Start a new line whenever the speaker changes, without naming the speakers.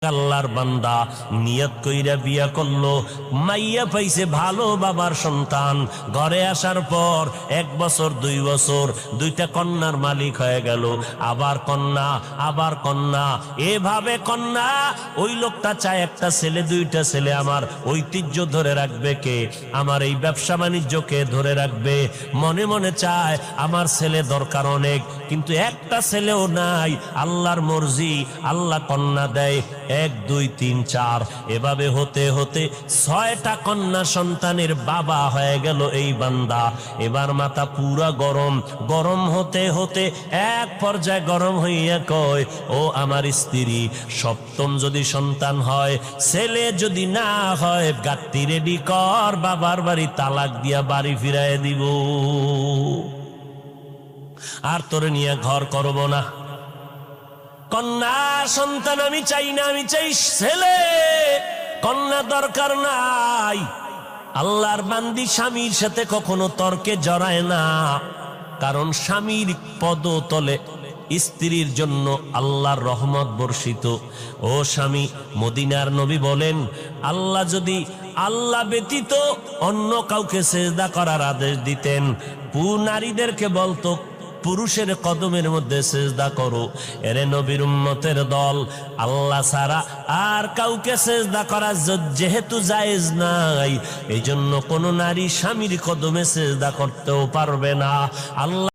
আল্লাহর বান্দা নিয়ত কইরা বিয়া করলো, মাইয়া পাইছে ভালো বাবার সন্তান। ঘরে আসার পর 1 বছর 2 বছর দুইটা কন্যার মালিক হয়ে গেল। আবার কন্যা, আবার কন্যা, এভাবে কন্যা। ওই লোকটা চায় একটা ছেলে, 2টা ছেলে। আমার ঐতিহ্য ধরে রাখবে কে? আমার এই ব্যবসা বাণিজ্যকে ধরে রাখবে। মনে মনে চায় আমার ছেলে দরকার অনেক, কিন্তু একটা ছেলেও নাই। আল্লাহর মর্জি, আল্লাহ কন্যা দেয় 1 2 3 4। এভাবে হতে হতে 6টা কন্যা সন্তানের বাবা হয়ে গেল এই বান্দা। এবার মাথা পুরা গরম। গরম হতে হতে এক পর্যায়ে গরম হইয়া কয়, ও আমার স্ত্রী, 7ম যদি সন্তান হয়, ছেলে যদি না হয়, গাত্তি রেডি কর, বাবার বাড়ি তালাক দিয়া বাড়ি ফিরাইয়া দিব। আর তোরে নিয়ে ঘর করব না। কন্যা সন্তান আমি চাই না, আমি চাই ছেলে। কন্যা দরকার নাই। আল্লাহর বান্দি স্বামীর সাথে কখনো তর্কে জড়ায় না, কারণ স্বামীর পদতলে স্ত্রীর জন্য আল্লাহর রহমত বর্ষিত। ও স্বামী, মদিনার নবী বলেন, আল্লাহ যদি আল্লাহ ব্যতীত অন্য কাউকে সেজদা করার আদেশ দিতেন, নারীদেরকে বলতো পুরুষের কদমের মধ্যে সেজদা করো। এরে নবীর উম্মতের দল, আল্লাহ ছাড়া আর কাউকে সেজদা করা যেহেতু জায়েজ নাই, এই জন্য কোন নারী স্বামীর কদমে সেজদা করতেও পারবে না। আল্লাহ